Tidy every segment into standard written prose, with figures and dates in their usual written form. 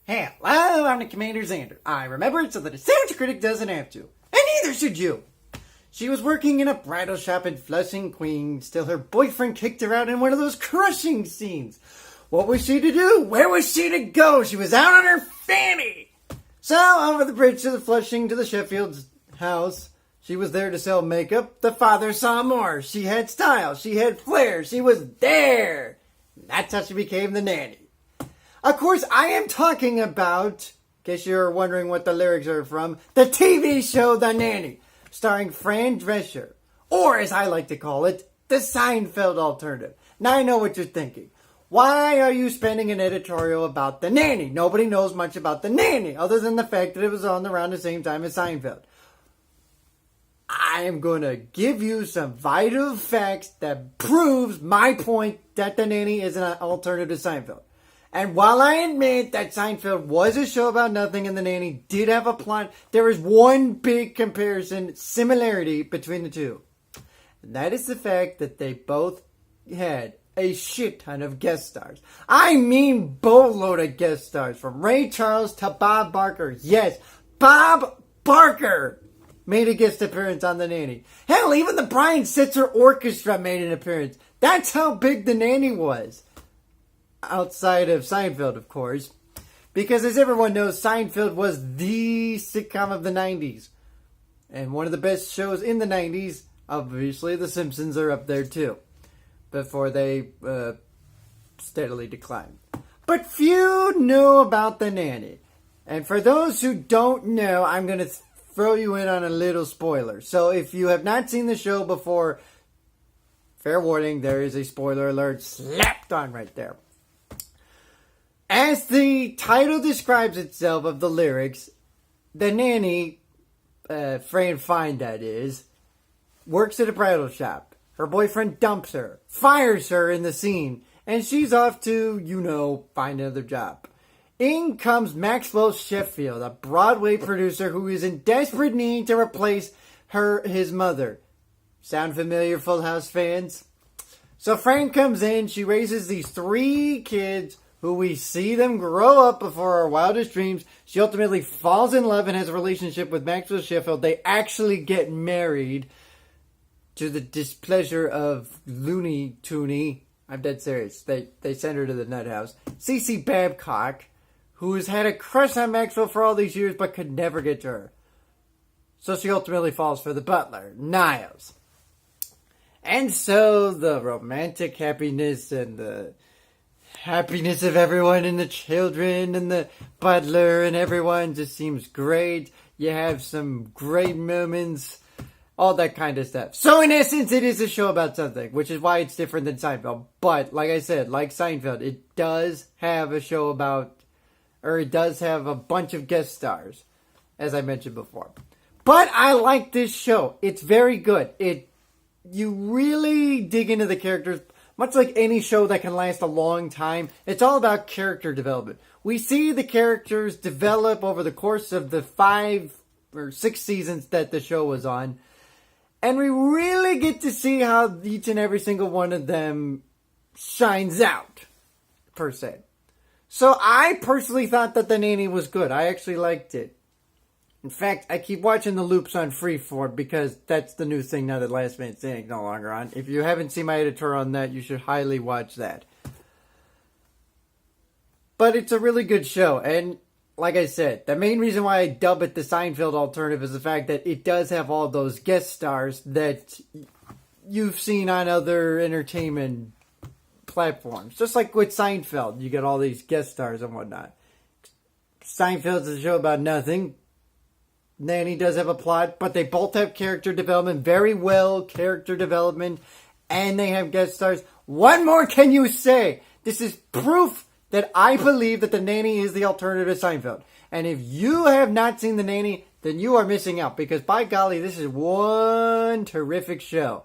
Hello, I'm the CommanderZander. I remember it so that a sandwich critic doesn't have to. And neither should you. She was working in a bridal shop in Flushing, Queens, till her boyfriend kicked her out in one of those crushing scenes. What was she to do? Where was she to go? She was out on her fanny. So, over the bridge to the Flushing to the Sheffield's house. She was there to sell makeup. The father saw more. She had style. She had flair. She was there. That's how she became the nanny. Of course, I am talking about, in case you're wondering what the lyrics are from, the TV show The Nanny, starring Fran Drescher, or as I like to call it, the Seinfeld alternative. Now I know what you're thinking. Why are you spending an editorial about The Nanny? Nobody knows much about The Nanny, other than the fact that it was on around the same time as Seinfeld. I am going to give you some vital facts that proves my point that The Nanny is an alternative to Seinfeld. And while I admit that Seinfeld was a show about nothing and The Nanny did have a plot, there is one big similarity between the two. And that is the fact that they both had a shit ton of guest stars. I mean boatload of guest stars, from Ray Charles to Bob Barker. Yes, Bob Barker made a guest appearance on The Nanny. Hell, even the Brian Setzer Orchestra made an appearance. That's how big The Nanny was. Outside of Seinfeld, of course. Because as everyone knows, Seinfeld was the sitcom of the 90s. And one of the best shows in the 90s, obviously, The Simpsons are up there too. Before they steadily declined. But few know about The Nanny. And for those who don't know, I'm going to throw you in on a little spoiler. So if you have not seen the show before, fair warning, there is a spoiler alert slapped on right there. As the title describes itself of the lyrics, the nanny, Fran Fine that is, works at a bridal shop. Her boyfriend dumps her, fires her in the scene, and she's off to, find another job. In comes Maxwell Sheffield, a Broadway producer who is in desperate need to replace his mother. Sound familiar, Full House fans? So Fran comes in, she raises these 3 kids who we see them grow up before our wildest dreams. She ultimately falls in love and has a relationship with Maxwell Sheffield. They actually get married to the displeasure of Looney Tooney. I'm dead serious. They send her to the nut house. Cece Babcock, who has had a crush on Maxwell for all these years but could never get to her. So she ultimately falls for the butler, Niles. And so the romantic happiness and the happiness of everyone and the children and the butler and everyone just seems great. You have some great moments, all that kind of stuff. So in essence, it is a show about something, which is why it's different than Seinfeld. But like I said, like Seinfeld, it does have a show about, or it does have a bunch of guest stars, as I mentioned before. But I like this show. It's very good. You really dig into the characters. Much like any show that can last a long time, it's all about character development. We see the characters develop over the course of the 5 or 6 seasons that the show was on. And we really get to see how each and every single one of them shines out, per se. So I personally thought that The Nanny was good. I actually liked it. In fact, I keep watching the loops on Freeform because that's the new thing now that Last Man Standing is no longer on. If you haven't seen my editorial on that, you should highly watch that. But it's a really good show. And like I said, the main reason why I dub it the Seinfeld alternative is the fact that it does have all those guest stars that you've seen on other entertainment platforms. Just like with Seinfeld, you get all these guest stars and whatnot. Seinfeld's a show about nothing. Nanny does have a plot, but they both have character development, very well character development, and they have guest stars. What more can you say? This is proof that I believe that The Nanny is the alternative to Seinfeld. And if you have not seen The Nanny, then you are missing out, because by golly, this is one terrific show.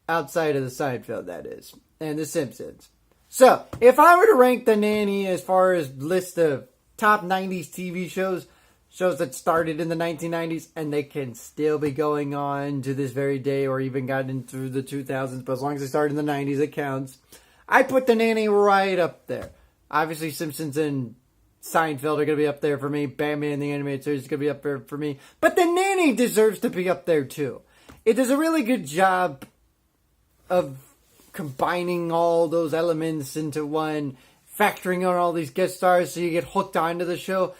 Outside of the Seinfeld, that is. And The Simpsons. So, if I were to rank The Nanny as far as list of top 90s TV shows that started in the 1990s, and they can still be going on to this very day, or even gotten through the 2000s, but as long as they started in the 90s, it counts. I put The Nanny right up there. Obviously, Simpsons and Seinfeld are going to be up there for me. Batman the Animated Series is going to be up there for me. But The Nanny deserves to be up there too. It does a really good job of combining all those elements into one, factoring on all these guest stars so you get hooked onto the show.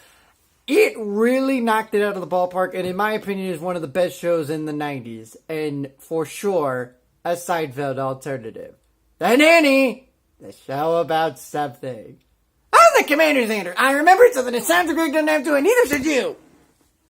It really knocked it out of the ballpark, and in my opinion is one of the best shows in the 90s. And for sure, a Seinfeld alternative. The Nanny! The show about something. I'm the CommanderZander. I remembered something. It sounds great, doesn't have to, and neither should you.